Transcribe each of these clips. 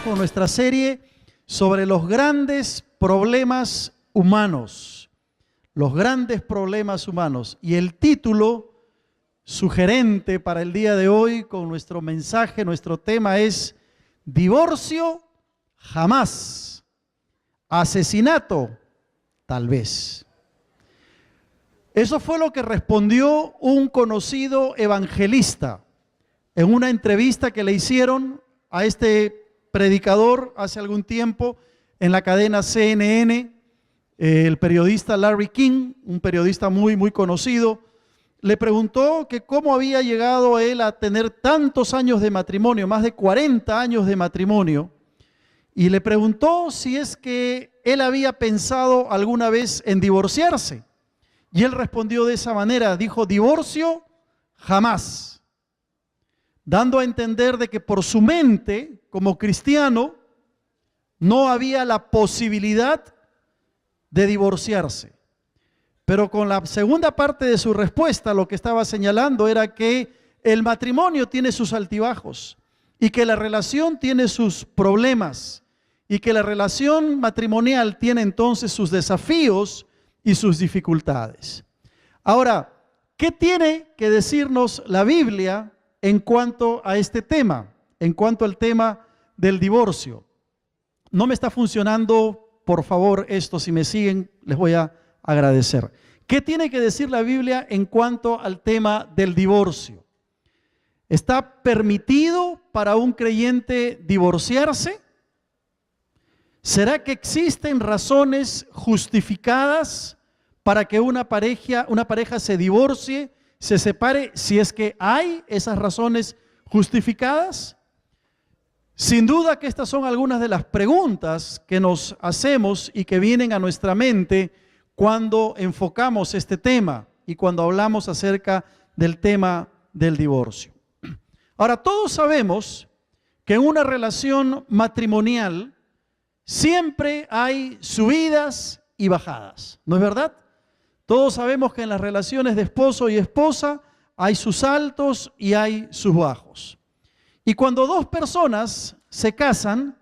con nuestra serie sobre los grandes problemas humanos. Los grandes problemas humanos. Y el título sugerente para el día de hoy con nuestro mensaje, nuestro tema es divorcio jamás, asesinato tal vez. Eso fue lo que respondió un conocido evangelista en una entrevista que le hicieron a este predicador hace algún tiempo en la cadena CNN. El periodista Larry King, un periodista muy conocido, le preguntó que cómo había llegado él a tener tantos años de matrimonio, más de 40 años de matrimonio, y le preguntó si es que él había pensado alguna vez en divorciarse. Y él respondió de esa manera, dijo: divorcio jamás, dando a entender de que por su mente, como cristiano, no había la posibilidad de divorciarse. Pero con la segunda parte de su respuesta, lo que estaba señalando era que el matrimonio tiene sus altibajos y que la relación tiene sus problemas y que la relación matrimonial tiene entonces sus desafíos y sus dificultades. Ahora, ¿qué tiene que decirnos la Biblia en cuanto a este tema, en cuanto al tema del divorcio? No me está funcionando, por favor, esto. Si me siguen, les voy a agradecer. ¿Qué tiene que decir la Biblia en cuanto al tema del divorcio? ¿Está permitido para un creyente divorciarse? ¿Será que existen razones justificadas para que una pareja se divorcie, se separe, si es que hay esas razones justificadas? Sin duda que estas son algunas de las preguntas que nos hacemos y que vienen a nuestra mente cuando enfocamos este tema y cuando hablamos acerca del tema del divorcio. Ahora, todos sabemos que en una relación matrimonial siempre hay subidas y bajadas, ¿no es verdad? Todos sabemos que en las relaciones de esposo y esposa hay sus altos y hay sus bajos. Y cuando dos personas se casan,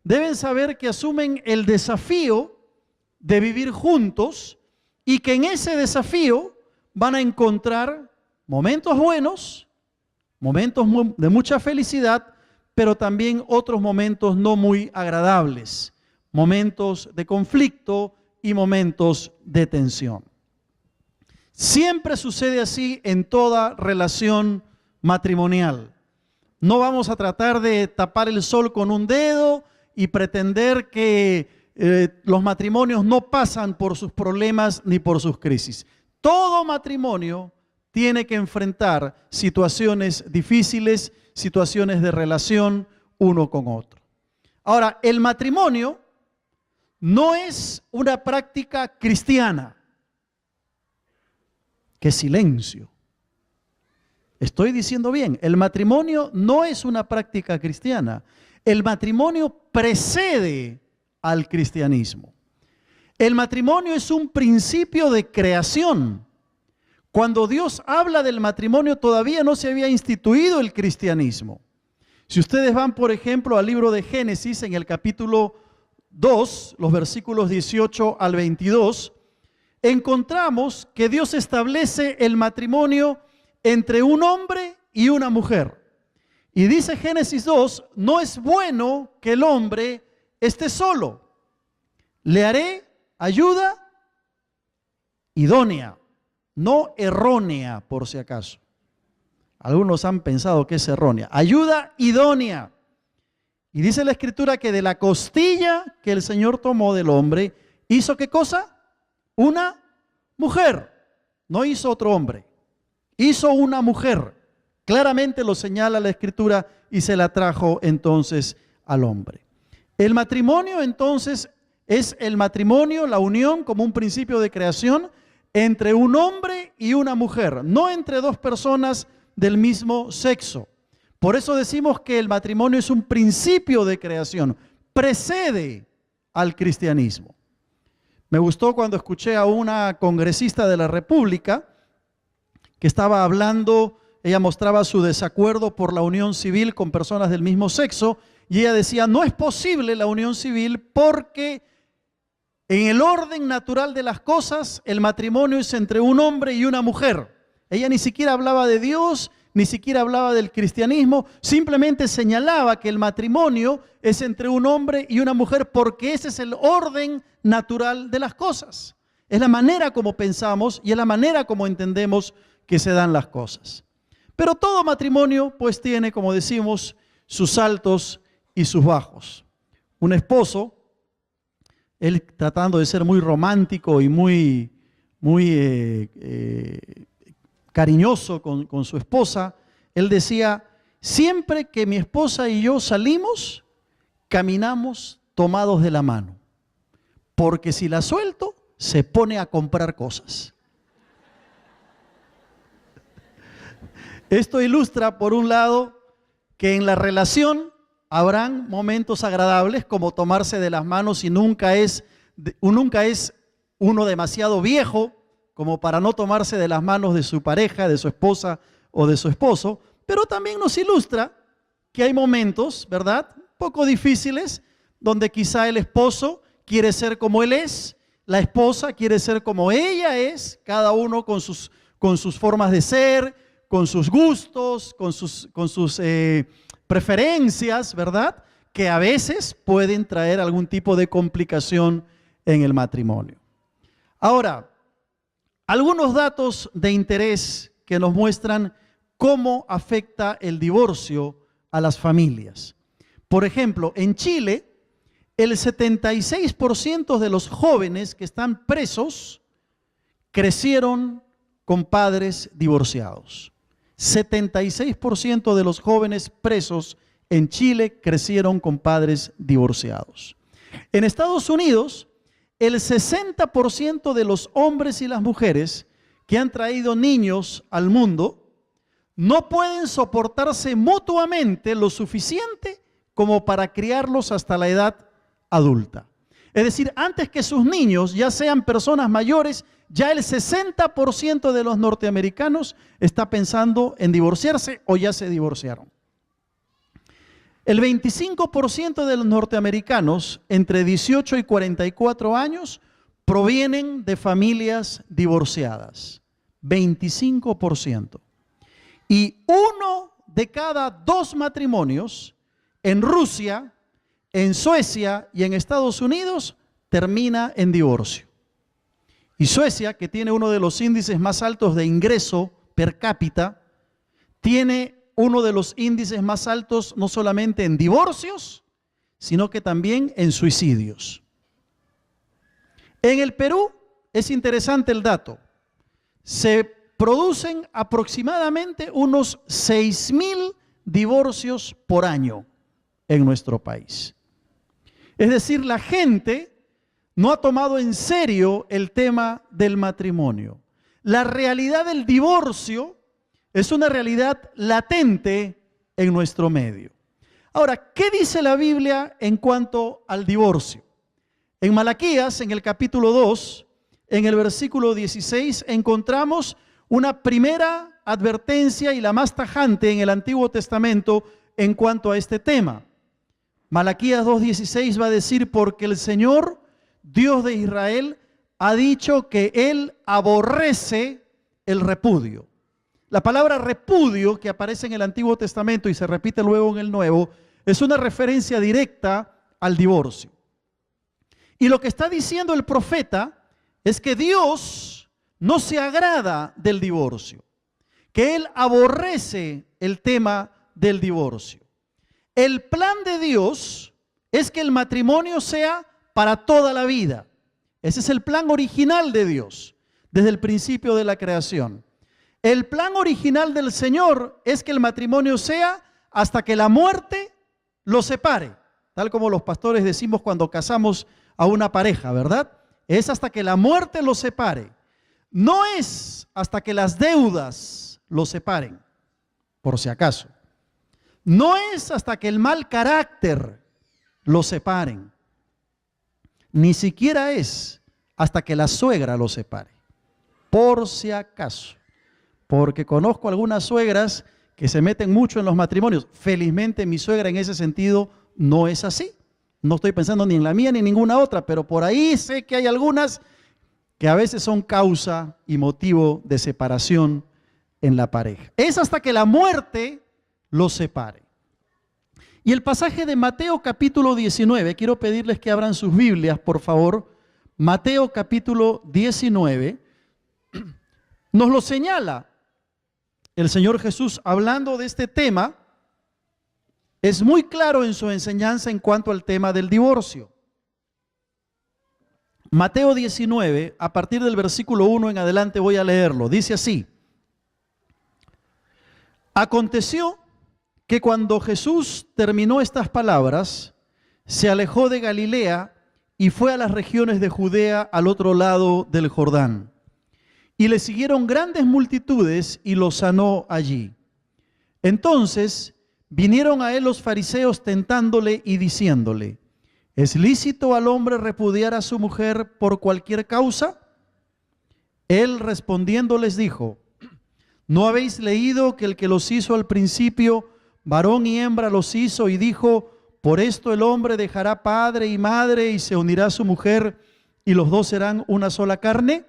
deben saber que asumen el desafío de vivir juntos y que en ese desafío van a encontrar momentos buenos, momentos de mucha felicidad, pero también otros momentos no muy agradables, momentos de conflicto y momentos de tensión. Siempre sucede así en toda relación matrimonial. No vamos a tratar de tapar el sol con un dedo y pretender que los matrimonios no pasan por sus problemas ni por sus crisis. Todo matrimonio tiene que enfrentar situaciones difíciles, situaciones de relación uno con otro. Ahora, el matrimonio no es una práctica cristiana. ¡Qué silencio! Estoy diciendo bien, el matrimonio no es una práctica cristiana. El matrimonio precede al cristianismo. El matrimonio es un principio de creación. Cuando Dios habla del matrimonio todavía no se había instituido el cristianismo. Si ustedes van, por ejemplo, al libro de Génesis en el capítulo 2, los versículos 18 al 22, encontramos que Dios establece el matrimonio entre un hombre y una mujer. Y dice Génesis 2, no es bueno que el hombre esté solo. Le haré ayuda idónea, no errónea, por si acaso. Algunos han pensado que es errónea. Ayuda idónea. Y dice la Escritura que de la costilla que el Señor tomó del hombre, ¿hizo qué cosa? Una mujer. No hizo otro hombre. Hizo una mujer. Claramente lo señala la Escritura y se la trajo entonces al hombre. El matrimonio entonces es el matrimonio, la unión como un principio de creación entre un hombre y una mujer, no entre dos personas del mismo sexo. Por eso decimos que el matrimonio es un principio de creación, precede al cristianismo. Me gustó cuando escuché a una congresista de la República que estaba hablando, ella mostraba su desacuerdo por la unión civil con personas del mismo sexo Y ella decía, no es posible la unión civil porque en el orden natural de las cosas, el matrimonio es entre un hombre y una mujer. Ella ni siquiera hablaba de Dios, ni siquiera hablaba del cristianismo, simplemente señalaba que el matrimonio es entre un hombre y una mujer porque ese es el orden natural de las cosas. Es la manera como pensamos y es la manera como entendemos que se dan las cosas. Pero todo matrimonio pues tiene, como decimos, sus altos y sus bajos. Un esposo, él tratando de ser muy romántico y muy cariñoso con su esposa, él decía, siempre que mi esposa y yo salimos, caminamos tomados de la mano, porque si la suelto, se pone a comprar cosas. Esto ilustra, por un lado, que en la relación habrán momentos agradables como tomarse de las manos y nunca es uno demasiado viejo como para no tomarse de las manos de su pareja, de su esposa o de su esposo, pero también nos ilustra que hay momentos, ¿verdad?, poco difíciles, donde quizá el esposo quiere ser como él es, la esposa quiere ser como ella es, cada uno con sus formas de ser, con sus gustos, con sus preferencias, ¿verdad?, que a veces pueden traer algún tipo de complicación en el matrimonio. Ahora, algunos datos de interés que nos muestran cómo afecta el divorcio a las familias. Por ejemplo, en Chile, el 76% de los jóvenes que están presos crecieron con padres divorciados. 76% de los jóvenes presos en Chile crecieron con padres divorciados. En Estados Unidos, el 60% de los hombres y las mujeres que han traído niños al mundo no pueden soportarse mutuamente lo suficiente como para criarlos hasta la edad adulta. Es decir, antes que sus niños ya sean personas mayores, ya el 60% de los norteamericanos está pensando en divorciarse o ya se divorciaron. El 25% de los norteamericanos entre 18 y 44 años provienen de familias divorciadas. 25%. Y 1 de cada 2 matrimonios en Rusia, en Suecia y en Estados Unidos termina en divorcio. Y Suecia, que tiene uno de los índices más altos de ingreso per cápita, tiene uno de los índices más altos no solamente en divorcios, sino que también en suicidios. En el Perú es interesante el dato. Se producen aproximadamente unos 6.000 divorcios por año en nuestro país. Es decir, la gente no ha tomado en serio el tema del matrimonio. La realidad del divorcio es una realidad latente en nuestro medio. Ahora, ¿qué dice la Biblia en cuanto al divorcio? En Malaquías, en el capítulo 2, en el versículo 16, encontramos una primera advertencia y la más tajante en el Antiguo Testamento en cuanto a este tema. Malaquías 2:16 va a decir, porque el Señor, Dios de Israel, ha dicho que Él aborrece el repudio. La palabra repudio, que aparece en el Antiguo Testamento y se repite luego en el Nuevo, es una referencia directa al divorcio. Y lo que está diciendo el profeta es que Dios no se agrada del divorcio, que Él aborrece el tema del divorcio. El plan de Dios es que el matrimonio sea para toda la vida. Ese es el plan original de Dios, desde el principio de la creación. El plan original del Señor es que el matrimonio sea hasta que la muerte lo separe, tal como los pastores decimos cuando casamos a una pareja, ¿verdad? Es hasta que la muerte lo separe. No es hasta que las deudas lo separen, por si acaso. No es hasta que el mal carácter lo separen. Ni siquiera es hasta que la suegra lo separe, por si acaso. Porque conozco algunas suegras que se meten mucho en los matrimonios. Felizmente mi suegra en ese sentido no es así. No estoy pensando ni en la mía ni en ninguna otra, pero por ahí sé que hay algunas que a veces son causa y motivo de separación en la pareja. Es hasta que la muerte los separe. Y el pasaje de Mateo capítulo 19, quiero pedirles que abran sus Biblias, por favor. Mateo capítulo 19 nos lo señala el Señor Jesús hablando de este tema. Es muy claro en su enseñanza en cuanto al tema del divorcio. Mateo 19, a partir del versículo 1 en adelante voy a leerlo. Dice así: aconteció que cuando Jesús terminó estas palabras, se alejó de Galilea y fue a las regiones de Judea al otro lado del Jordán. Y le siguieron grandes multitudes y lo sanó allí. Entonces vinieron a él los fariseos tentándole y diciéndole: ¿es lícito al hombre repudiar a su mujer por cualquier causa? Él respondiendo les dijo: ¿no habéis leído que el que los hizo al principio, varón y hembra los hizo, y dijo: por esto el hombre dejará padre y madre y se unirá a su mujer, y los dos serán una sola carne?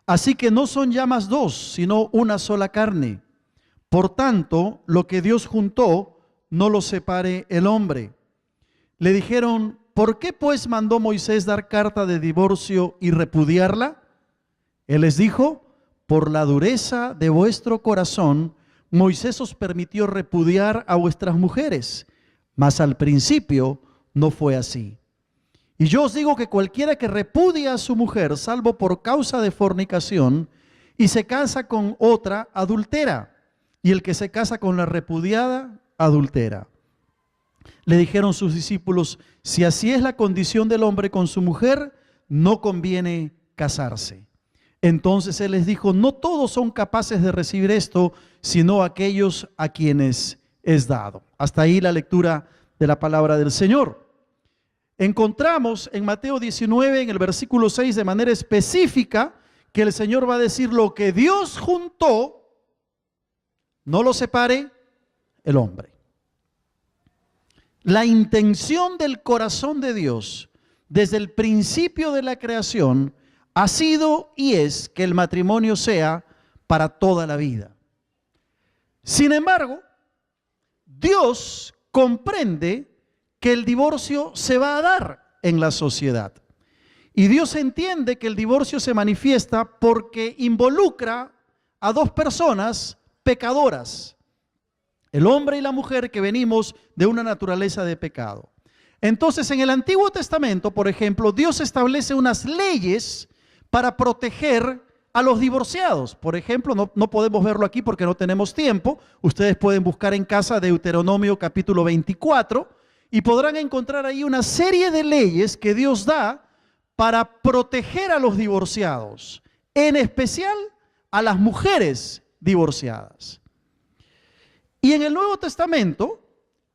Así que no son ya más dos, sino una sola carne. Por tanto, lo que Dios juntó, no lo separe el hombre. Le dijeron: ¿por qué pues mandó Moisés dar carta de divorcio y repudiarla? Él les dijo: por la dureza de vuestro corazón, Moisés os permitió repudiar a vuestras mujeres, mas al principio no fue así. Y yo os digo que cualquiera que repudia a su mujer, salvo por causa de fornicación, y se casa con otra, adultera, y el que se casa con la repudiada, adultera. Le dijeron sus discípulos: si así es la condición del hombre con su mujer, no conviene casarse. Entonces él les dijo: no todos son capaces de recibir esto, sino aquellos a quienes es dado. Hasta ahí la lectura de la palabra del Señor. Encontramos en Mateo 19, en el versículo 6, de manera específica, que el Señor va a decir: lo que Dios juntó, no lo separe el hombre. La intención del corazón de Dios desde el principio de la creación ha sido y es que el matrimonio sea para toda la vida. Sin embargo, Dios comprende que el divorcio se va a dar en la sociedad. Y Dios entiende que el divorcio se manifiesta porque involucra a dos personas pecadoras, el hombre y la mujer, que venimos de una naturaleza de pecado. Entonces, en el Antiguo Testamento, por ejemplo, Dios establece unas leyes para proteger a los divorciados. Por ejemplo, no podemos verlo aquí porque no tenemos tiempo. Ustedes pueden buscar en casa Deuteronomio capítulo 24 y podrán encontrar ahí una serie de leyes que Dios da para proteger a los divorciados, en especial a las mujeres divorciadas. Y en el Nuevo Testamento,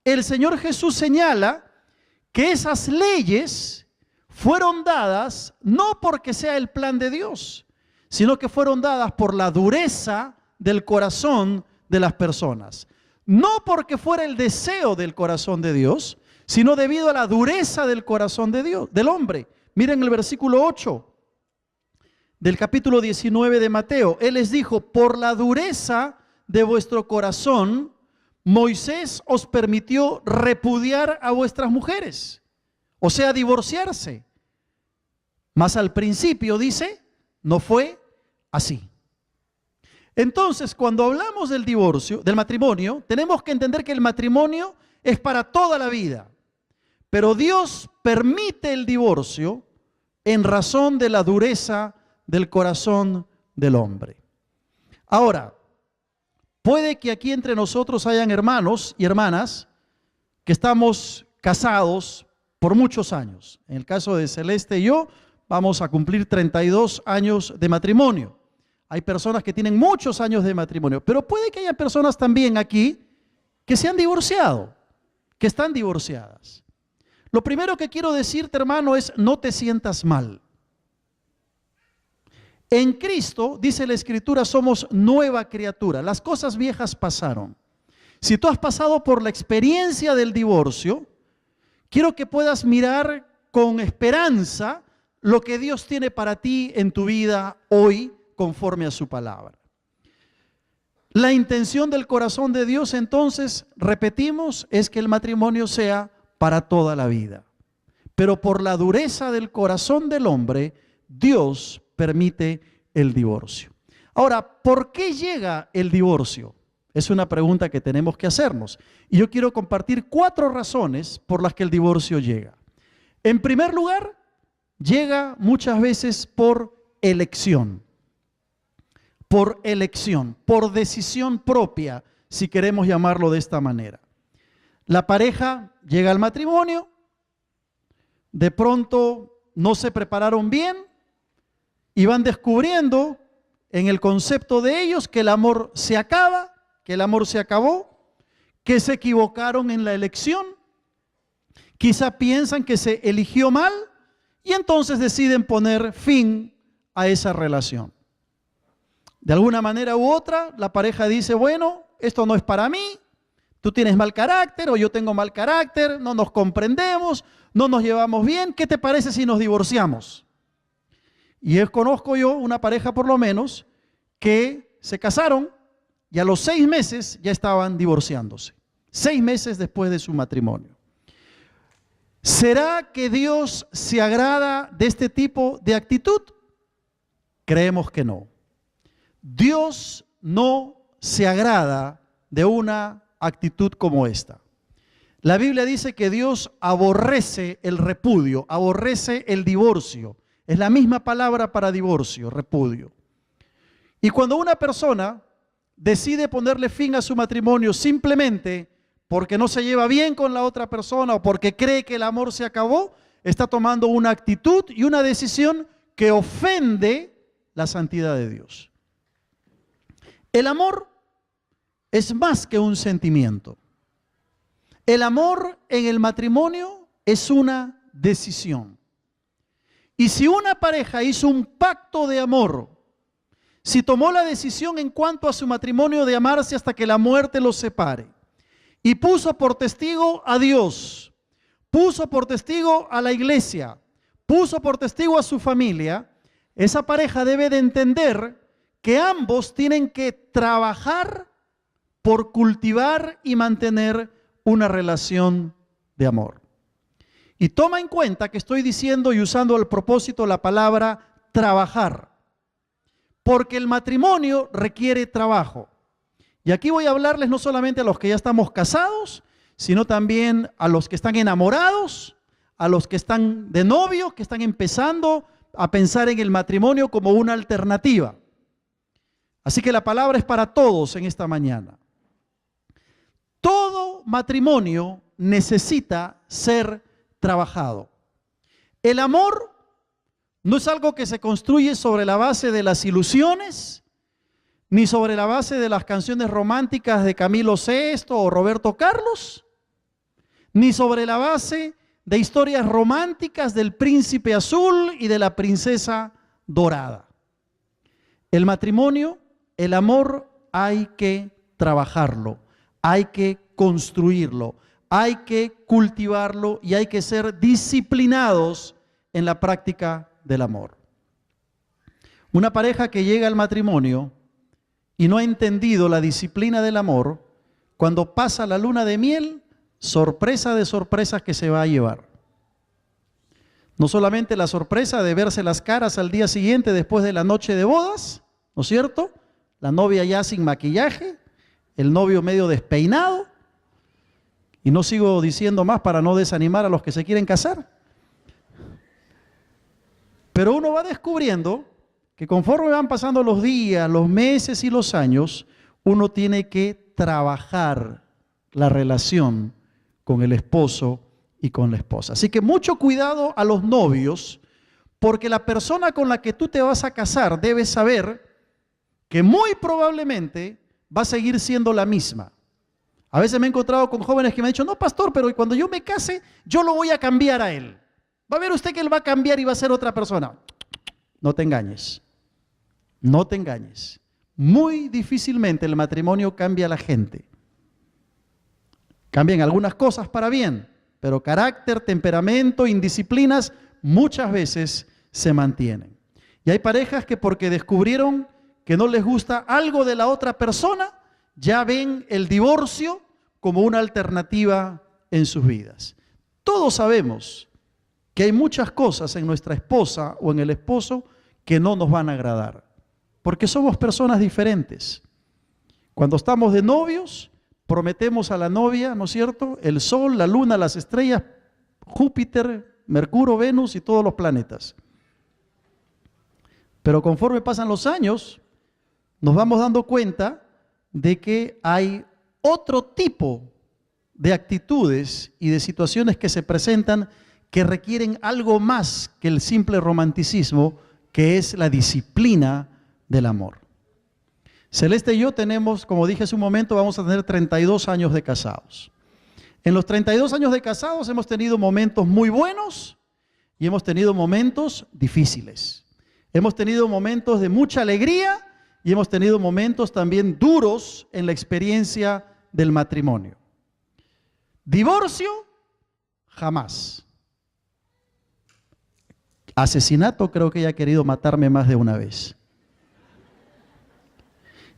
el Señor Jesús señala que esas leyes fueron dadas no porque sea el plan de Dios, sino que fueron dadas por la dureza del corazón de las personas. No porque fuera el deseo del corazón de Dios, sino debido a la dureza del corazón de Dios, del hombre. Miren el versículo 8 del capítulo 19 de Mateo. Él les dijo: por la dureza de vuestro corazón, Moisés os permitió repudiar a vuestras mujeres, o sea, divorciarse. Mas al principio, dice, no fue así. Entonces, cuando hablamos del divorcio, del matrimonio, tenemos que entender que el matrimonio es para toda la vida. Pero Dios permite el divorcio en razón de la dureza del corazón del hombre. Ahora, puede que aquí entre nosotros hayan hermanos y hermanas que estamos casados por muchos años. En el caso de Celeste y yo, vamos a cumplir 32 años de matrimonio. Hay personas que tienen muchos años de matrimonio, pero puede que haya personas también aquí que se han divorciado, que están divorciadas. Lo primero que quiero decirte, hermano, es: no te sientas mal. En Cristo, dice la Escritura, somos nueva criatura. Las cosas viejas pasaron. Si tú has pasado por la experiencia del divorcio, quiero que puedas mirar con esperanza lo que Dios tiene para ti en tu vida hoy conforme a su palabra. La intención del corazón de Dios, entonces, repetimos, es que el matrimonio sea para toda la vida. Pero por la dureza del corazón del hombre, Dios permite el divorcio. Ahora, ¿por qué llega el divorcio? Es una pregunta que tenemos que hacernos. Y yo quiero compartir 4 razones por las que el divorcio llega. En primer lugar, llega muchas veces por elección. Por elección, por decisión propia, si queremos llamarlo de esta manera. La pareja llega al matrimonio, de pronto no se prepararon bien y van descubriendo en el concepto de ellos que el amor se acaba, que el amor se acabó, que se equivocaron en la elección, quizá piensan que se eligió mal y entonces deciden poner fin a esa relación. De alguna manera u otra, la pareja dice, bueno, esto no es para mí, tú tienes mal carácter o yo tengo mal carácter, no nos comprendemos, no nos llevamos bien, ¿qué te parece si nos divorciamos? Y conozco yo una pareja por lo menos que se casaron y a los 6 meses ya estaban divorciándose, 6 meses después de su matrimonio. ¿Será que Dios se agrada de este tipo de actitud? Creemos que no. Dios no se agrada de una actitud como esta. La Biblia dice que Dios aborrece el repudio, aborrece el divorcio. Es la misma palabra para divorcio, repudio. Y cuando una persona decide ponerle fin a su matrimonio simplemente porque no se lleva bien con la otra persona o porque cree que el amor se acabó, está tomando una actitud y una decisión que ofende la santidad de Dios. El amor es más que un sentimiento. El amor en el matrimonio es una decisión. Y si una pareja hizo un pacto de amor, si tomó la decisión en cuanto a su matrimonio de amarse hasta que la muerte los separe, y puso por testigo a Dios, puso por testigo a la iglesia, puso por testigo a su familia, esa pareja debe de entender que ambos tienen que trabajar por cultivar y mantener una relación de amor. Y toma en cuenta que estoy diciendo y usando al propósito la palabra trabajar, porque el matrimonio requiere trabajo. Y aquí voy a hablarles no solamente a los que ya estamos casados, sino también a los que están enamorados, a los que están de novio, que están empezando a pensar en el matrimonio como una alternativa. Así que la palabra es para todos en esta mañana. Todo matrimonio necesita ser trabajado. El amor no es algo que se construye sobre la base de las ilusiones, ni sobre la base de las canciones románticas de Camilo Sesto o Roberto Carlos, ni sobre la base de historias románticas del príncipe azul y de la princesa dorada. El matrimonio, el amor, hay que trabajarlo, hay que construirlo, hay que cultivarlo y hay que ser disciplinados en la práctica del amor. Una pareja que llega al matrimonio y no ha entendido la disciplina del amor, cuando pasa la luna de miel, sorpresa de sorpresas que se va a llevar. No solamente la sorpresa de verse las caras al día siguiente después de la noche de bodas, ¿no es cierto? La novia ya sin maquillaje, el novio medio despeinado, y no sigo diciendo más para no desanimar a los que se quieren casar. Pero uno va descubriendo que conforme van pasando los días, los meses y los años, uno tiene que trabajar la relación con el esposo y con la esposa. Así que mucho cuidado a los novios, porque la persona con la que tú te vas a casar debe saber que muy probablemente va a seguir siendo la misma. A veces me he encontrado con jóvenes que me han dicho, no, pastor, pero cuando yo me case, yo lo voy a cambiar a él. Va a ver usted que él va a cambiar y va a ser otra persona. No te engañes. No te engañes. Muy difícilmente el matrimonio cambia a la gente. Cambian algunas cosas para bien, pero carácter, temperamento, indisciplinas muchas veces se mantienen. Y hay parejas que porque descubrieron que no les gusta algo de la otra persona, ya ven el divorcio como una alternativa en sus vidas. Todos sabemos que hay muchas cosas en nuestra esposa o en el esposo que no nos van a agradar, porque somos personas diferentes. Cuando estamos de novios, prometemos a la novia, ¿no es cierto?, el sol, la luna, las estrellas, Júpiter, Mercurio, Venus y todos los planetas. Pero conforme pasan los años, nos vamos dando cuenta de que hay otro tipo de actitudes y de situaciones que se presentan que requieren algo más que el simple romanticismo, que es la disciplina del amor. Celeste y yo tenemos, como dije hace un momento, vamos a tener 32 años de casados. En los 32 años de casados hemos tenido momentos muy buenos y hemos tenido momentos difíciles. Hemos tenido momentos de mucha alegría y hemos tenido momentos también duros en la experiencia del matrimonio. Divorcio, jamás. Asesinato, creo que ella ha querido matarme más de una vez.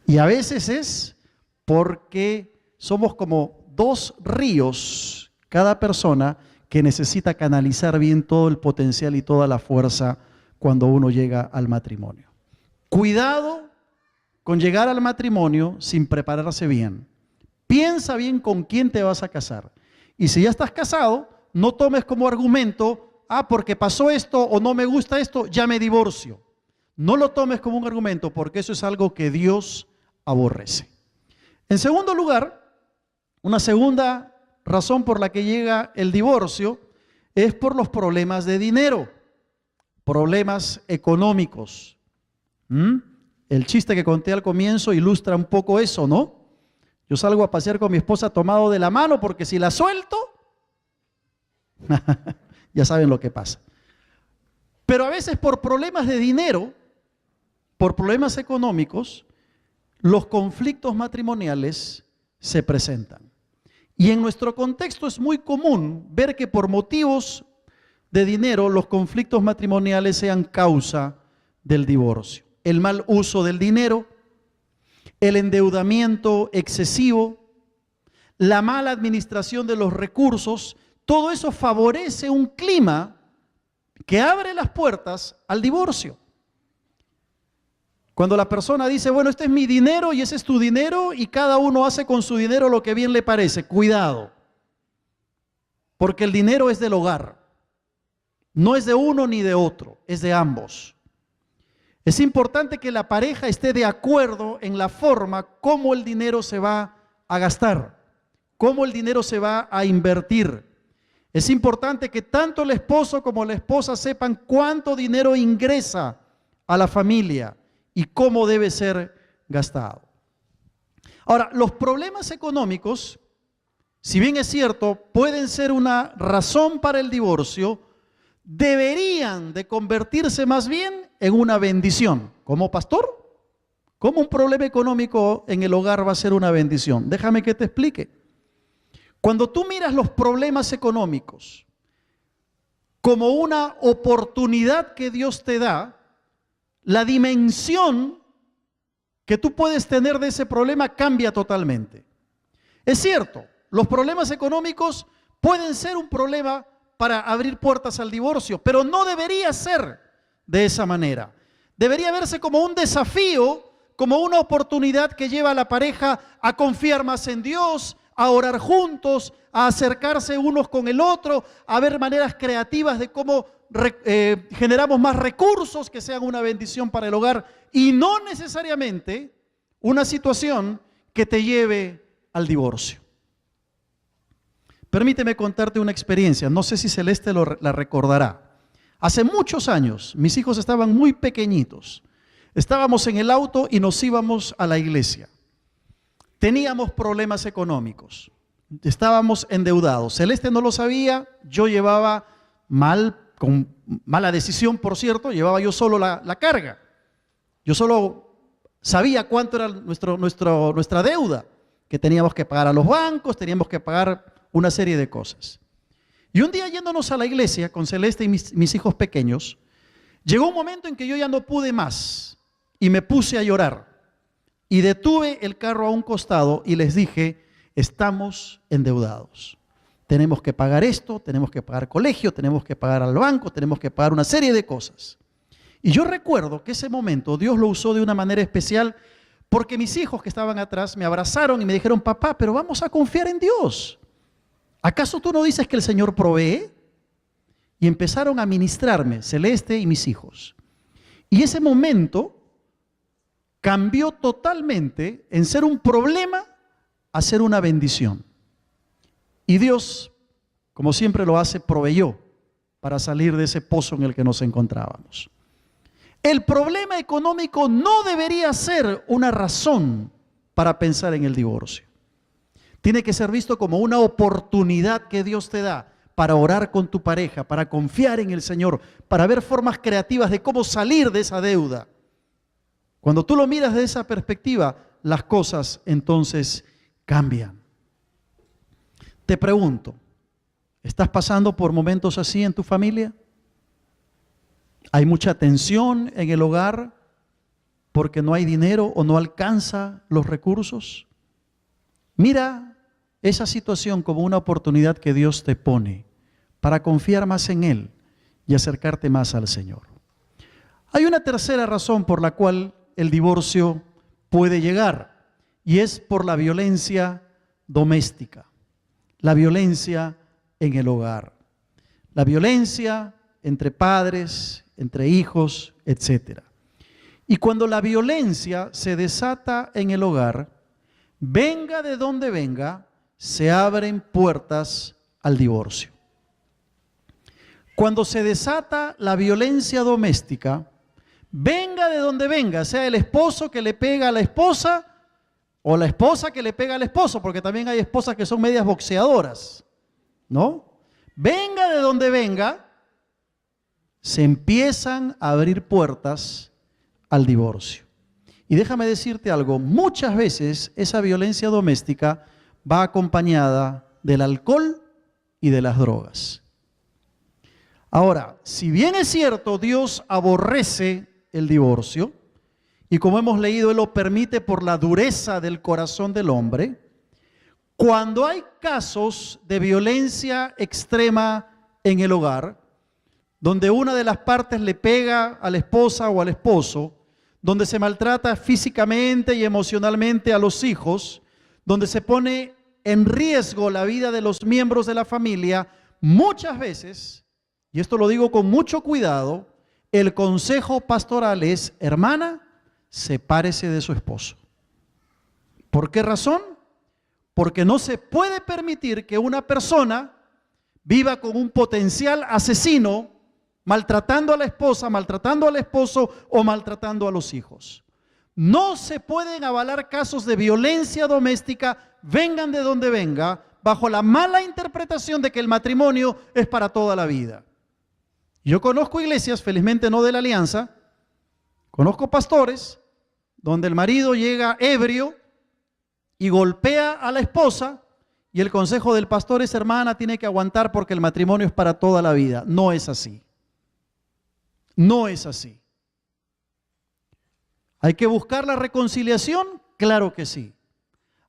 Y a veces es porque somos como dos ríos, cada persona que necesita canalizar bien todo el potencial y toda la fuerza cuando uno llega al matrimonio. Cuidado con llegar al matrimonio sin prepararse bien. Piensa bien con quién te vas a casar. Y si ya estás casado, no tomes como argumento, porque pasó esto o no me gusta esto, ya me divorcio. No lo tomes como un argumento porque eso es algo que Dios aborrece. En segundo lugar, una segunda razón por la que llega el divorcio es por los problemas de dinero, problemas económicos. El chiste que conté al comienzo ilustra un poco eso, ¿no? Yo salgo a pasear con mi esposa tomado de la mano porque si la suelto, ya saben lo que pasa. Pero a veces por problemas de dinero, por problemas económicos, los conflictos matrimoniales se presentan. Y en nuestro contexto es muy común ver que por motivos de dinero los conflictos matrimoniales sean causa del divorcio. El mal uso del dinero, el endeudamiento excesivo, la mala administración de los recursos, todo eso favorece un clima que abre las puertas al divorcio. Cuando la persona dice, bueno, este es mi dinero y ese es tu dinero y cada uno hace con su dinero lo que bien le parece, cuidado, porque el dinero es del hogar, no es de uno ni de otro, es de ambos. Es importante que la pareja esté de acuerdo en la forma cómo el dinero se va a gastar, cómo el dinero se va a invertir. Es importante que tanto el esposo como la esposa sepan cuánto dinero ingresa a la familia y cómo debe ser gastado. Ahora, los problemas económicos, si bien es cierto, pueden ser una razón para el divorcio, deberían de convertirse más bien en una bendición. ¿Como pastor? ¿Cómo un problema económico en el hogar va a ser una bendición? Déjame que te explique. Cuando tú miras los problemas económicos como una oportunidad que Dios te da, la dimensión que tú puedes tener de ese problema cambia totalmente. Es cierto, los problemas económicos pueden ser un problema para abrir puertas al divorcio, pero no debería ser de esa manera. Debería verse como un desafío, como una oportunidad que lleva a la pareja a confiar más en Dios, a orar juntos, a acercarse unos con el otro, a ver maneras creativas de cómo generamos más recursos que sean una bendición para el hogar y no necesariamente una situación que te lleve al divorcio. Permíteme contarte una experiencia, no sé si Celeste la recordará. Hace muchos años, mis hijos estaban muy pequeñitos. Estábamos en el auto y nos íbamos a la iglesia. Teníamos problemas económicos, estábamos endeudados. Celeste no lo sabía, yo llevaba con mala decisión, por cierto, llevaba yo solo la carga. Yo solo sabía cuánto era nuestra deuda que teníamos que pagar a los bancos, teníamos que pagar una serie de cosas. Y un día yéndonos a la iglesia con Celeste y mis hijos pequeños, llegó un momento en que yo ya no pude más y me puse a llorar. Y detuve el carro a un costado y les dije, estamos endeudados. Tenemos que pagar esto, tenemos que pagar colegio, tenemos que pagar al banco, tenemos que pagar una serie de cosas. Y yo recuerdo que ese momento Dios lo usó de una manera especial porque mis hijos que estaban atrás me abrazaron y me dijeron, papá, pero vamos a confiar en Dios. ¿Acaso tú no dices que el Señor provee? Y empezaron a ministrarme, Celeste y mis hijos. Y ese momento cambió totalmente en ser un problema a ser una bendición. Y Dios, como siempre lo hace, proveyó para salir de ese pozo en el que nos encontrábamos. El problema económico no debería ser una razón para pensar en el divorcio. Tiene que ser visto como una oportunidad que Dios te da para orar con tu pareja, para confiar en el Señor, para ver formas creativas de cómo salir de esa deuda. Cuando tú lo miras de esa perspectiva, las cosas entonces cambian. Te pregunto, ¿estás pasando por momentos así en tu familia? ¿Hay mucha tensión en el hogar porque no hay dinero o no alcanza los recursos? Mira esa situación como una oportunidad que Dios te pone para confiar más en Él y acercarte más al Señor. Hay una tercera razón por la cual el divorcio puede llegar y es por la violencia doméstica, la violencia en el hogar, la violencia entre padres, entre hijos, etc. Y cuando la violencia se desata en el hogar, venga de donde venga, se abren puertas al divorcio. Cuando se desata la violencia doméstica, venga de donde venga, sea el esposo que le pega a la esposa o la esposa que le pega al esposo, porque también hay esposas que son medias boxeadoras, ¿no? Venga de donde venga, se empiezan a abrir puertas al divorcio. Y déjame decirte algo, muchas veces esa violencia doméstica va acompañada del alcohol y de las drogas. Ahora, si bien es cierto, Dios aborrece el divorcio, y como hemos leído, Él lo permite por la dureza del corazón del hombre, cuando hay casos de violencia extrema en el hogar, donde una de las partes le pega a la esposa o al esposo, donde se maltrata físicamente y emocionalmente a los hijos, donde se pone en riesgo la vida de los miembros de la familia, muchas veces, y esto lo digo con mucho cuidado, el consejo pastoral es, hermana, sepárese de su esposo. ¿Por qué razón? Porque no se puede permitir que una persona viva con un potencial asesino maltratando a la esposa, maltratando al esposo o maltratando a los hijos. No se pueden avalar casos de violencia doméstica, vengan de donde venga, bajo la mala interpretación de que el matrimonio es para toda la vida. Yo conozco iglesias, felizmente no de la Alianza, conozco pastores donde el marido llega ebrio y golpea a la esposa y el consejo del pastor es, hermana, tiene que aguantar porque el matrimonio es para toda la vida. No es así. No es así. ¿Hay que buscar la reconciliación? Claro que sí.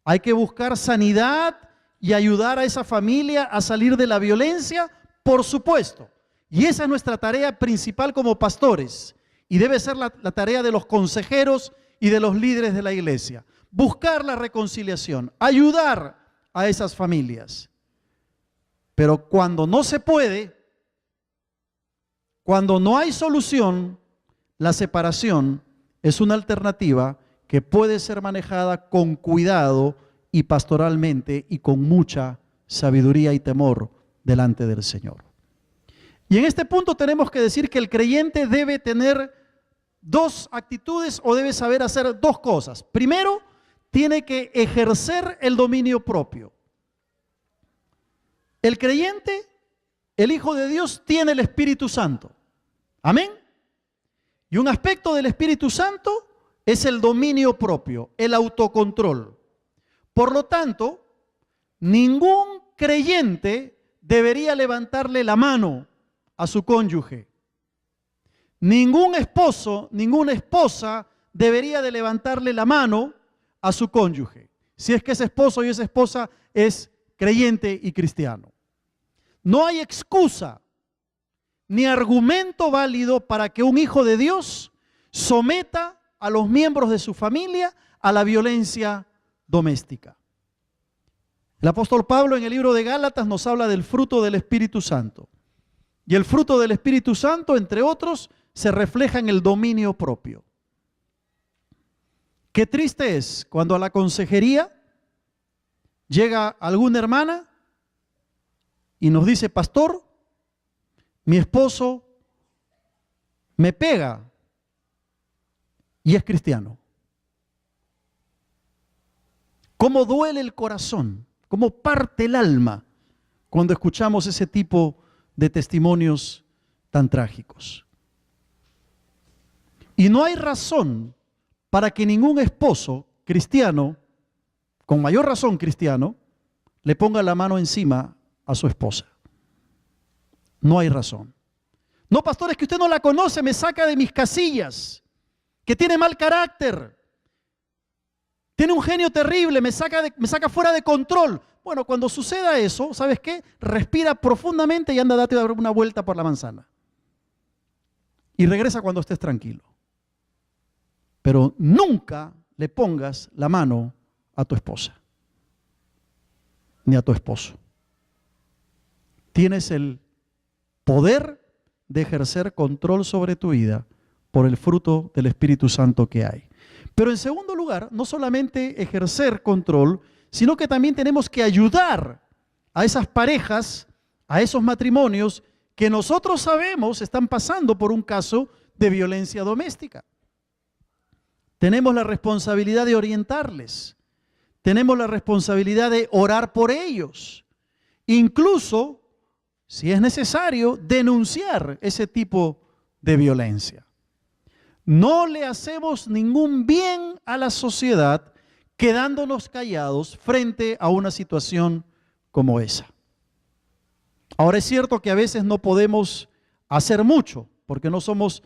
¿Hay que buscar sanidad y ayudar a esa familia a salir de la violencia? Por supuesto. Y esa es nuestra tarea principal como pastores. Y debe ser la tarea de los consejeros y de los líderes de la iglesia. Buscar la reconciliación, ayudar a esas familias. Pero cuando no se puede, cuando no hay solución, la separación es una alternativa que puede ser manejada con cuidado y pastoralmente y con mucha sabiduría y temor delante del Señor. Y en este punto tenemos que decir que el creyente debe tener dos actitudes o debe saber hacer dos cosas. Primero, tiene que ejercer el dominio propio. El creyente, el Hijo de Dios, tiene el Espíritu Santo. Amén. Y un aspecto del Espíritu Santo es el dominio propio, el autocontrol. Por lo tanto, ningún creyente debería levantarle la mano a su cónyuge. Ningún esposo, ninguna esposa debería de levantarle la mano a su cónyuge, si es que ese esposo y esa esposa es creyente y cristiano. No hay excusa ni argumento válido para que un hijo de Dios someta a los miembros de su familia a la violencia doméstica. El apóstol Pablo en el libro de Gálatas nos habla del fruto del Espíritu Santo. Y el fruto del Espíritu Santo, entre otros, se refleja en el dominio propio. Qué triste es cuando a la consejería llega alguna hermana y nos dice: pastor, mi esposo me pega y es cristiano. ¿Cómo duele el corazón? ¿Cómo parte el alma cuando escuchamos ese tipo de testimonios tan trágicos? Y no hay razón para que ningún esposo cristiano, con mayor razón cristiano, le ponga la mano encima a su esposa. No hay razón. No, pastor, es que usted no la conoce, me saca de mis casillas, que tiene mal carácter, tiene un genio terrible, me saca fuera de control. Bueno, cuando suceda eso, ¿sabes qué? Respira profundamente y anda a darte una vuelta por la manzana. Y regresa cuando estés tranquilo. Pero nunca le pongas la mano a tu esposa, ni a tu esposo. Tienes el poder de ejercer control sobre tu vida por el fruto del Espíritu Santo que hay. Pero en segundo lugar, no solamente ejercer control, sino que también tenemos que ayudar a esas parejas, a esos matrimonios que nosotros sabemos están pasando por un caso de violencia doméstica. Tenemos la responsabilidad de orientarles, tenemos la responsabilidad de orar por ellos, incluso, si es necesario, denunciar ese tipo de violencia. No le hacemos ningún bien a la sociedad quedándonos callados frente a una situación como esa. Ahora es cierto que a veces no podemos hacer mucho porque no somos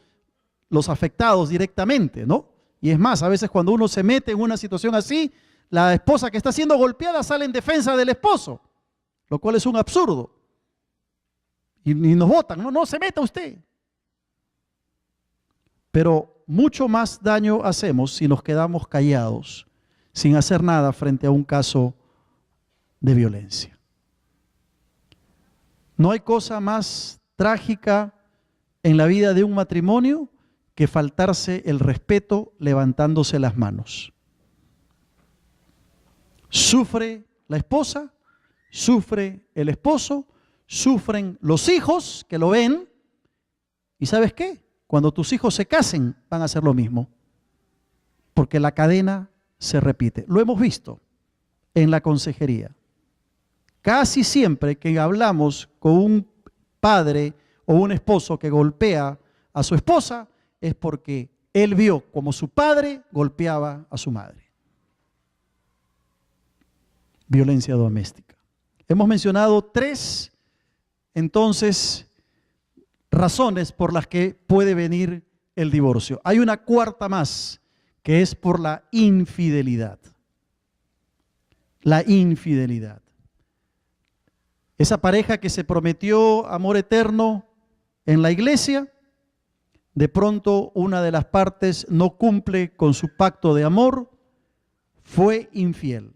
los afectados directamente, ¿no? Y es más, a veces cuando uno se mete en una situación así, la esposa que está siendo golpeada sale en defensa del esposo, lo cual es un absurdo. Y nos votan, no se meta usted. Pero mucho más daño hacemos si nos quedamos callados, sin hacer nada frente a un caso de violencia. No hay cosa más trágica en la vida de un matrimonio que faltarse el respeto levantándose las manos. Sufre la esposa, sufre el esposo, sufren los hijos que lo ven. ¿Y sabes qué? Cuando tus hijos se casen, van a hacer lo mismo. Porque la cadena se repite. Lo hemos visto en la consejería. Casi siempre que hablamos con un padre o un esposo que golpea a su esposa, es porque él vio como su padre golpeaba a su madre. Violencia doméstica. Hemos mencionado 3, entonces, razones por las que puede venir el divorcio. Hay una cuarta más, que es por la infidelidad. La infidelidad. Esa pareja que se prometió amor eterno en la iglesia, de pronto una de las partes no cumple con su pacto de amor, fue infiel.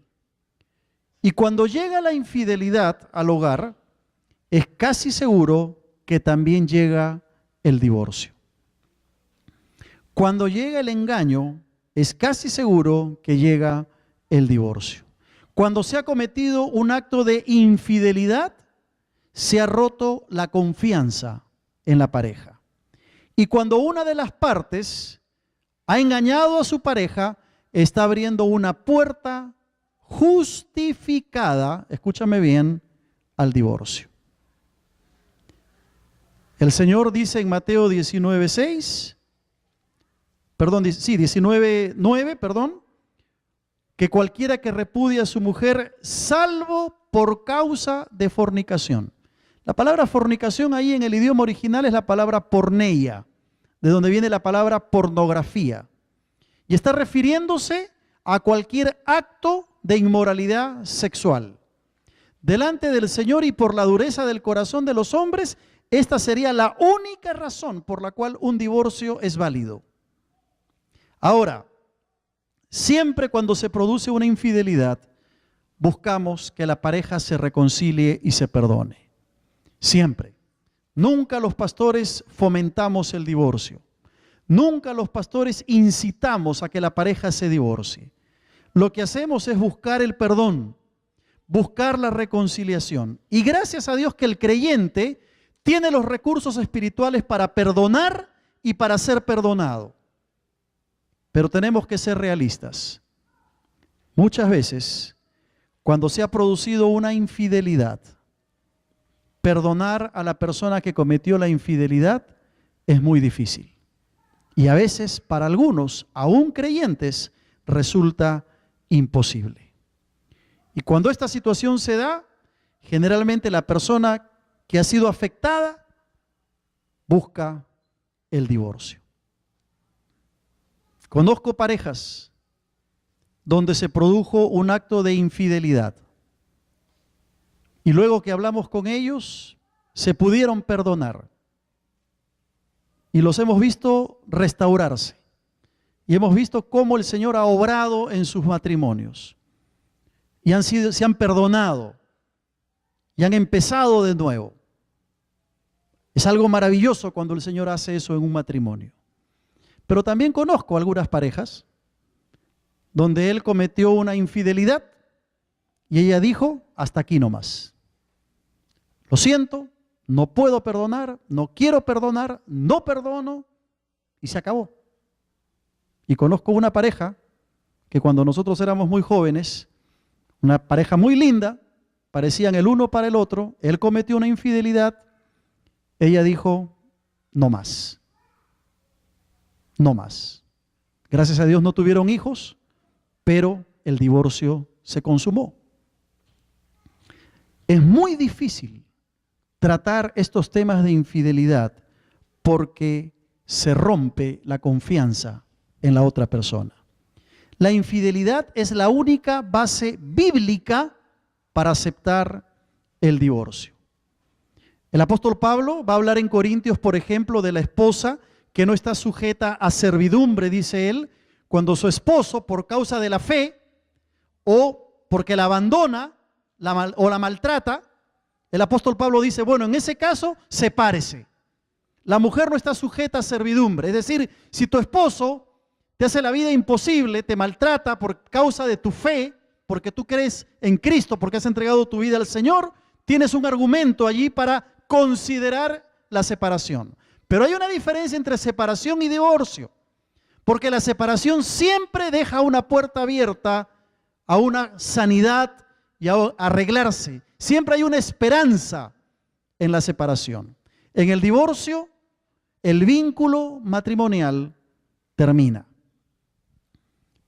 Y cuando llega la infidelidad al hogar, es casi seguro que también llega el divorcio. Cuando llega el engaño, es casi seguro que llega el divorcio. Cuando se ha cometido un acto de infidelidad, se ha roto la confianza en la pareja. Y cuando una de las partes ha engañado a su pareja, está abriendo una puerta justificada, escúchame bien, al divorcio. El Señor dice en Mateo 19:9, que cualquiera que repudie a su mujer, salvo por causa de fornicación. La palabra fornicación ahí en el idioma original es la palabra porneia, de donde viene la palabra pornografía. Y está refiriéndose a cualquier acto de inmoralidad sexual. Delante del Señor y por la dureza del corazón de los hombres, esta sería la única razón por la cual un divorcio es válido. Ahora, siempre cuando se produce una infidelidad, buscamos que la pareja se reconcilie y se perdone. Siempre. Nunca los pastores fomentamos el divorcio. Nunca los pastores incitamos a que la pareja se divorcie. Lo que hacemos es buscar el perdón, buscar la reconciliación. Y gracias a Dios que el creyente tiene los recursos espirituales para perdonar y para ser perdonado. Pero tenemos que ser realistas. Muchas veces, cuando se ha producido una infidelidad, perdonar a la persona que cometió la infidelidad es muy difícil. Y a veces, para algunos, aún creyentes, resulta imposible. Y cuando esta situación se da, generalmente la persona que ha sido afectada busca el divorcio. Conozco parejas donde se produjo un acto de infidelidad y luego que hablamos con ellos se pudieron perdonar y los hemos visto restaurarse y hemos visto cómo el Señor ha obrado en sus matrimonios y se han perdonado y han empezado de nuevo. Es algo maravilloso cuando el Señor hace eso en un matrimonio. Pero también conozco algunas parejas donde él cometió una infidelidad y ella dijo, hasta aquí nomás. Lo siento, no puedo perdonar, no quiero perdonar, no perdono y se acabó. Y conozco una pareja que cuando nosotros éramos muy jóvenes, una pareja muy linda, parecían el uno para el otro, él cometió una infidelidad, ella dijo, no más, no más. Gracias a Dios no tuvieron hijos, pero el divorcio se consumó. Es muy difícil tratar estos temas de infidelidad porque se rompe la confianza en la otra persona. La infidelidad es la única base bíblica para aceptar el divorcio. El apóstol Pablo va a hablar en Corintios, por ejemplo, de la esposa que no está sujeta a servidumbre, dice él, cuando su esposo, por causa de la fe o porque la abandona o la maltrata, el apóstol Pablo dice, bueno, en ese caso, sepárese. La mujer no está sujeta a servidumbre. Es decir, si tu esposo te hace la vida imposible, te maltrata por causa de tu fe, porque tú crees en Cristo, porque has entregado tu vida al Señor, tienes un argumento allí para considerar la separación. Pero hay una diferencia entre separación y divorcio, porque la separación siempre deja una puerta abierta a una sanidad y a arreglarse. Siempre hay una esperanza en la separación. En el divorcio, el vínculo matrimonial termina.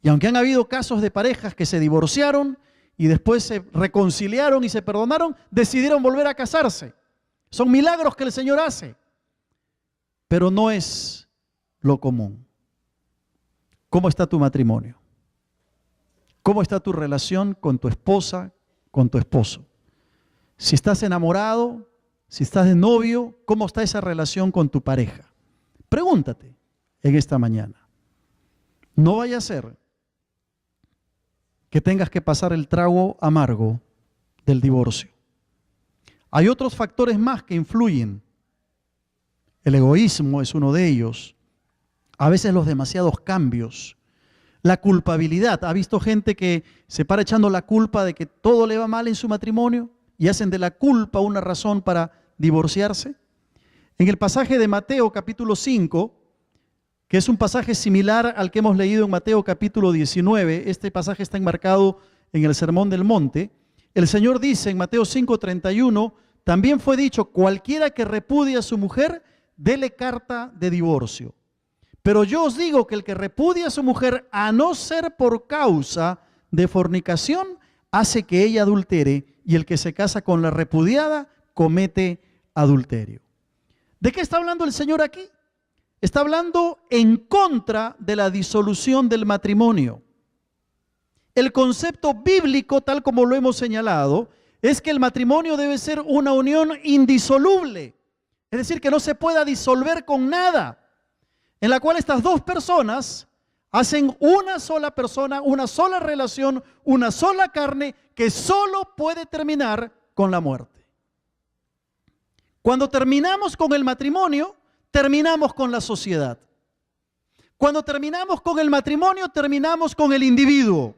Y aunque han habido casos de parejas que se divorciaron y después se reconciliaron y se perdonaron, decidieron volver a casarse. Son milagros que el Señor hace, pero no es lo común. ¿Cómo está tu matrimonio? ¿Cómo está tu relación con tu esposa, con tu esposo? Si estás enamorado, si estás de novio, ¿cómo está esa relación con tu pareja? Pregúntate en esta mañana. No vaya a ser que tengas que pasar el trago amargo del divorcio. Hay otros factores más que influyen. El egoísmo es uno de ellos. A veces los demasiados cambios. La culpabilidad. ¿Ha visto gente que se para echando la culpa de que todo le va mal en su matrimonio y hacen de la culpa una razón para divorciarse? En el pasaje de Mateo capítulo 5, que es un pasaje similar al que hemos leído en Mateo capítulo 19, este pasaje está enmarcado en el Sermón del Monte. El Señor dice en Mateo 5:31, también fue dicho, cualquiera que repudie a su mujer, dele carta de divorcio. Pero yo os digo que el que repudia a su mujer, a no ser por causa de fornicación hace que ella adultere, y el que se casa con la repudiada comete adulterio. ¿De qué está hablando el Señor aquí? Está hablando en contra de la disolución del matrimonio. El concepto bíblico, tal como lo hemos señalado, es que el matrimonio debe ser una unión indisoluble, es decir, que no se pueda disolver con nada, en la cual estas dos personas hacen una sola persona, una sola relación, una sola carne, que solo puede terminar con la muerte. Cuando terminamos con el matrimonio, terminamos con la sociedad. Cuando terminamos con el matrimonio, terminamos con el individuo.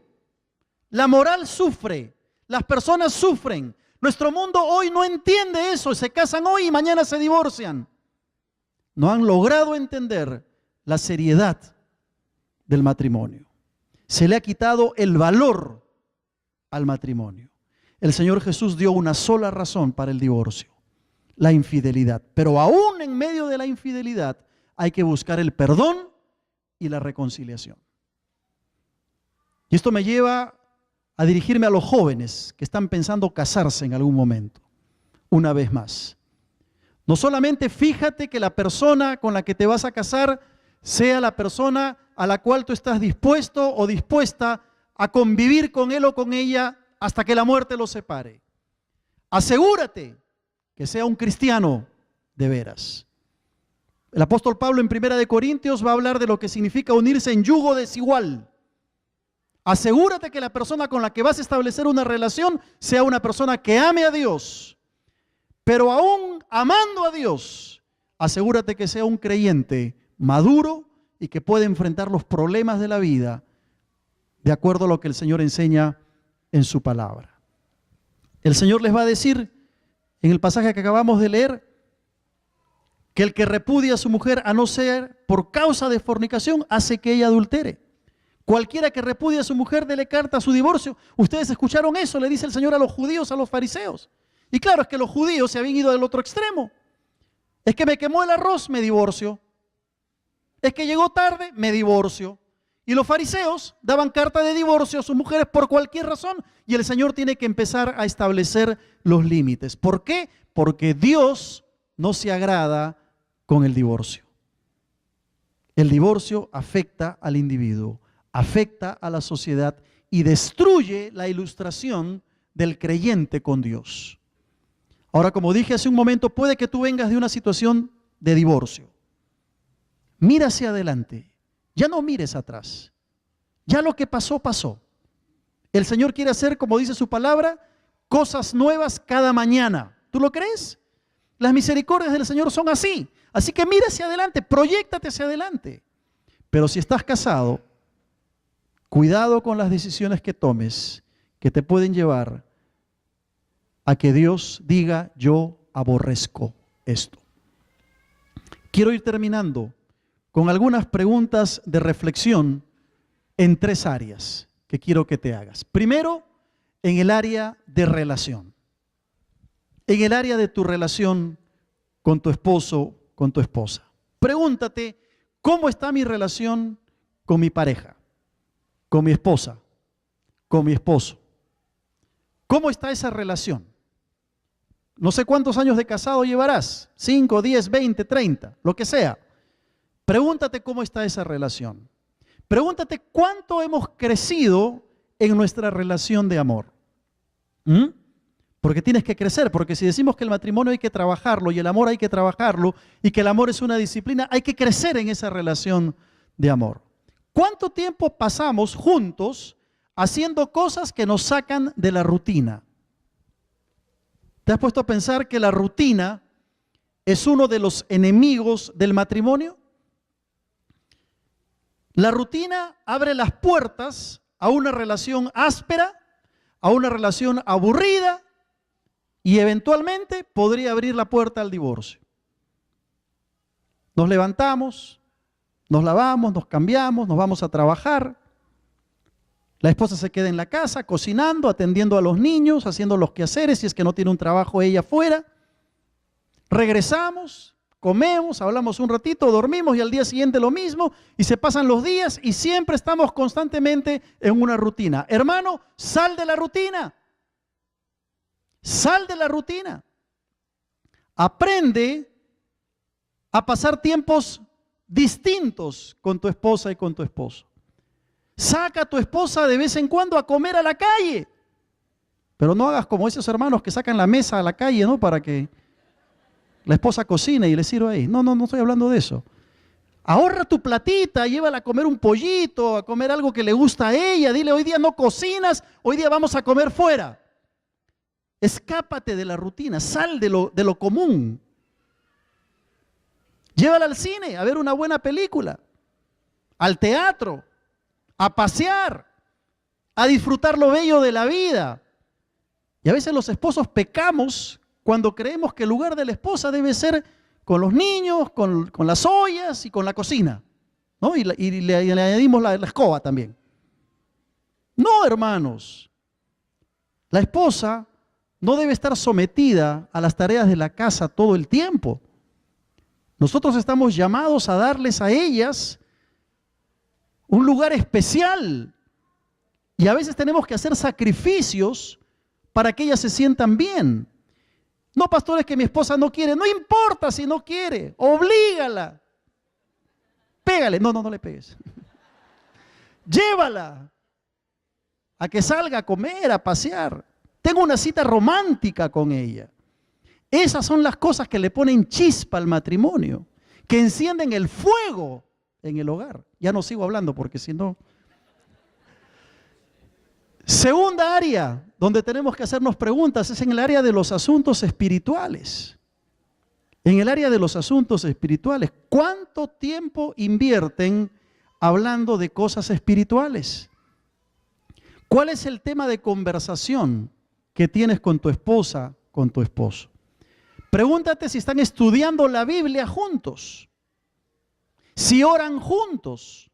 La moral sufre, las personas sufren. Nuestro mundo hoy no entiende eso, se casan hoy y mañana se divorcian. No han logrado entender la seriedad del matrimonio. Se le ha quitado el valor al matrimonio. El Señor Jesús dio una sola razón para el divorcio: la infidelidad. Pero aún en medio de la infidelidad hay que buscar el perdón y la reconciliación. Y esto me lleva a dirigirme a los jóvenes que están pensando casarse en algún momento. Una vez más, no solamente fíjate que la persona con la que te vas a casar sea la persona a la cual tú estás dispuesto o dispuesta a convivir con él o con ella hasta que la muerte los separe. Asegúrate que sea un cristiano de veras. El apóstol Pablo en 1 Corintios va a hablar de lo que significa unirse en yugo desigual. Asegúrate que la persona con la que vas a establecer una relación sea una persona que ame a Dios. Pero aún amando a Dios, asegúrate que sea un creyente maduro y que pueda enfrentar los problemas de la vida de acuerdo a lo que el Señor enseña en su palabra. El Señor les va a decir en el pasaje que acabamos de leer que el que repudia a su mujer a no ser por causa de fornicación hace que ella adultere. Cualquiera que repudia a su mujer, dele carta a su divorcio. Ustedes escucharon eso, le dice el Señor a los judíos, a los fariseos. Y claro, es que los judíos se habían ido del otro extremo. Es que me quemó el arroz, me divorcio. Es que llegó tarde, me divorcio. Y los fariseos daban carta de divorcio a sus mujeres por cualquier razón. Y el Señor tiene que empezar a establecer los límites. ¿Por qué? Porque Dios no se agrada con el divorcio. El divorcio afecta al individuo, afecta a la sociedad y destruye la ilustración del creyente con Dios. Ahora, como dije hace un momento, puede que tú vengas de una situación de divorcio. Mira hacia adelante, ya no mires atrás. Ya lo que pasó, pasó. El Señor quiere hacer, como dice su palabra, cosas nuevas cada mañana. ¿Tú lo crees? Las misericordias del Señor son así. Así que mira hacia adelante, proyéctate hacia adelante. Pero si estás casado, cuidado con las decisiones que tomes, que te pueden llevar a que Dios diga: yo aborrezco esto. Quiero ir terminando con algunas preguntas de reflexión en 3 áreas que quiero que te hagas. Primero, en el área de relación. En el área de tu relación con tu esposo, con tu esposa. Pregúntate: ¿cómo está mi relación con mi pareja, con mi esposa, con mi esposo? ¿Cómo está esa relación? No sé cuántos años de casado llevarás, 5, 10, 20, 30, lo que sea. Pregúntate cómo está esa relación. Pregúntate cuánto hemos crecido en nuestra relación de amor. Porque tienes que crecer, porque si decimos que el matrimonio hay que trabajarlo y el amor hay que trabajarlo y que el amor es una disciplina, hay que crecer en esa relación de amor. ¿Cuánto tiempo pasamos juntos haciendo cosas que nos sacan de la rutina? ¿Te has puesto a pensar que la rutina es uno de los enemigos del matrimonio? La rutina abre las puertas a una relación áspera, a una relación aburrida y eventualmente podría abrir la puerta al divorcio. Nos levantamos, nos lavamos, nos cambiamos, nos vamos a trabajar. La esposa se queda en la casa cocinando, atendiendo a los niños, haciendo los quehaceres si es que no tiene un trabajo ella afuera. Regresamos, comemos, hablamos un ratito, dormimos y al día siguiente lo mismo, y se pasan los días y siempre estamos constantemente en una rutina. Hermano, sal de la rutina. Sal de la rutina. Aprende a pasar tiempos distintos con tu esposa y con tu esposo. Saca a tu esposa de vez en cuando a comer a la calle. Pero no hagas como esos hermanos que sacan la mesa a la calle, ¿no? Para que la esposa cocine y le sirva ahí. No estoy hablando de eso. Ahorra tu platita, llévala a comer un pollito, a comer algo que le gusta a ella. Dile, hoy día no cocinas, hoy día vamos a comer fuera. Escápate de la rutina, sal de lo común. Llévala al cine a ver una buena película, al teatro, a pasear, a disfrutar lo bello de la vida. Y a veces los esposos pecamos cuando creemos que el lugar de la esposa debe ser con los niños, con las ollas y con la cocina, ¿no? Y le añadimos la escoba también. No, hermanos. La esposa no debe estar sometida a las tareas de la casa todo el tiempo. Nosotros estamos llamados a darles a ellas un lugar especial. Y a veces tenemos que hacer sacrificios para que ellas se sientan bien. No, pastor, es que mi esposa no quiere. No importa si no quiere. Oblígala. Pégale. No le pegues. Llévala a que salga a comer, a pasear. Tengo una cita romántica con ella. Esas son las cosas que le ponen chispa al matrimonio, que encienden el fuego en el hogar. Ya no sigo hablando porque si no... Segunda área donde tenemos que hacernos preguntas es en el área de los asuntos espirituales. En el área de los asuntos espirituales, ¿cuánto tiempo invierten hablando de cosas espirituales? ¿Cuál es el tema de conversación que tienes con tu esposa, con tu esposo? Pregúntate si están estudiando la Biblia juntos, si oran juntos.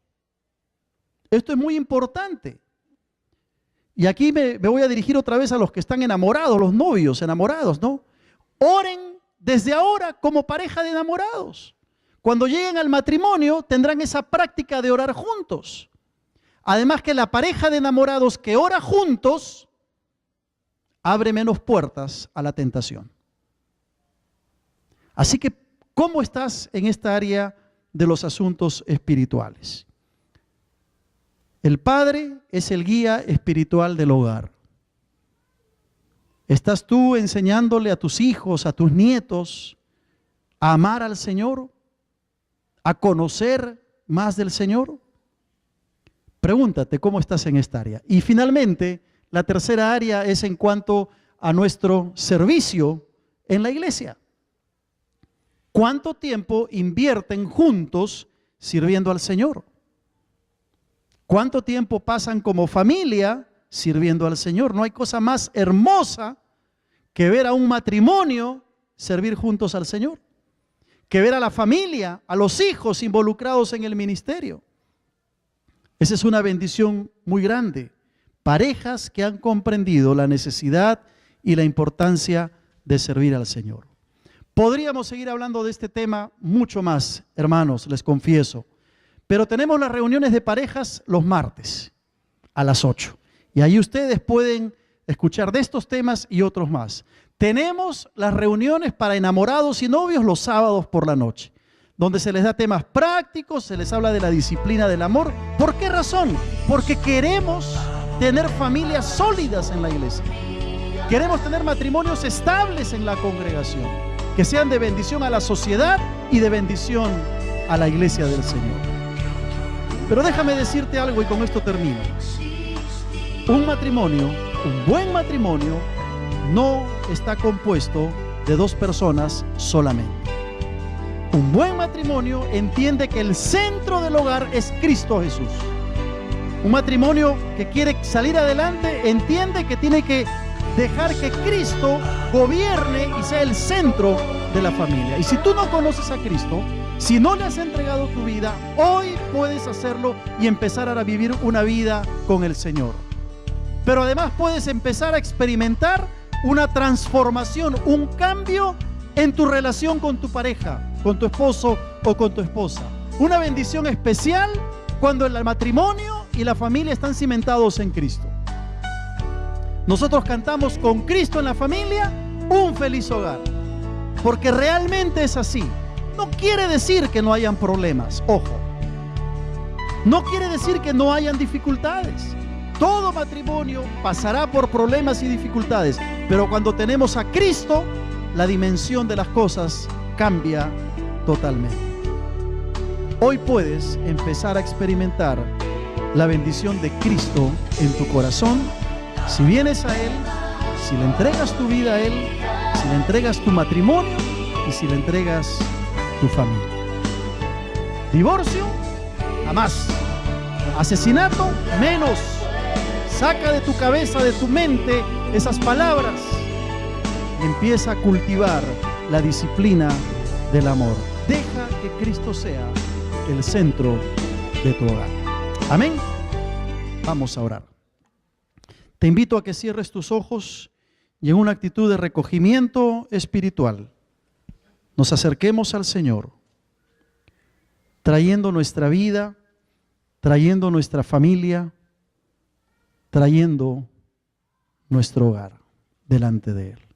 Esto es muy importante. Y aquí me voy a dirigir otra vez a los que están enamorados, los novios enamorados, ¿no? Oren desde ahora como pareja de enamorados. Cuando lleguen al matrimonio tendrán esa práctica de orar juntos. Además que la pareja de enamorados que ora juntos abre menos puertas a la tentación. Así que, ¿cómo estás en esta área de los asuntos espirituales? El padre es el guía espiritual del hogar. ¿Estás tú enseñándole a tus hijos, a tus nietos, a amar al Señor? ¿A conocer más del Señor? Pregúntate cómo estás en esta área. Y finalmente, la tercera área es en cuanto a nuestro servicio en la iglesia. ¿Cuánto tiempo invierten juntos sirviendo al Señor? ¿Cuánto tiempo pasan como familia sirviendo al Señor? No hay cosa más hermosa que ver a un matrimonio servir juntos al Señor, que ver a la familia, a los hijos involucrados en el ministerio. Esa es una bendición muy grande. Parejas que han comprendido la necesidad y la importancia de servir al Señor. Podríamos seguir hablando de este tema mucho más, hermanos, les confieso. Pero tenemos las reuniones de parejas los martes a las 8. Y ahí ustedes pueden escuchar de estos temas y otros más. Tenemos las reuniones para enamorados y novios los sábados por la noche, donde se les da temas prácticos, se les habla de la disciplina del amor. ¿Por qué razón? Porque queremos tener familias sólidas en la iglesia. Queremos tener matrimonios estables en la congregación, que sean de bendición a la sociedad y de bendición a la iglesia del Señor. Pero déjame decirte algo y con esto termino. Un matrimonio, un buen matrimonio, no está compuesto de dos personas solamente. Un buen matrimonio entiende que el centro del hogar es Cristo Jesús. Un matrimonio que quiere salir adelante entiende que tiene que dejar que Cristo gobierne y sea el centro de la familia. Y si tú no conoces a Cristo, si no le has entregado tu vida, hoy puedes hacerlo y empezar a vivir una vida con el Señor. Pero además puedes empezar a experimentar una transformación, un cambio en tu relación con tu pareja. con tu esposo o con tu esposa. Una bendición especial cuando el matrimonio y la familia están cimentados en Cristo. Nosotros cantamos con Cristo en la familia, un feliz hogar. Porque realmente es así. No quiere decir que no hayan problemas, ojo. No quiere decir que no hayan dificultades. Todo matrimonio pasará por problemas y dificultades, pero cuando tenemos a Cristo, la dimensión de las cosas cambia totalmente. Hoy puedes empezar a experimentar la bendición de Cristo en tu corazón si vienes a Él, si le entregas tu vida a Él, si le entregas tu matrimonio y si le entregas tu familia. Divorcio, jamás. Asesinato, menos. Saca de tu cabeza, de tu mente esas palabras y empieza a cultivar la disciplina del amor. Deja que Cristo sea el centro de tu hogar. Amén. Vamos a orar. Te invito a que cierres tus ojos y en una actitud de recogimiento espiritual nos acerquemos al Señor, trayendo nuestra vida, trayendo nuestra familia, trayendo nuestro hogar delante de Él.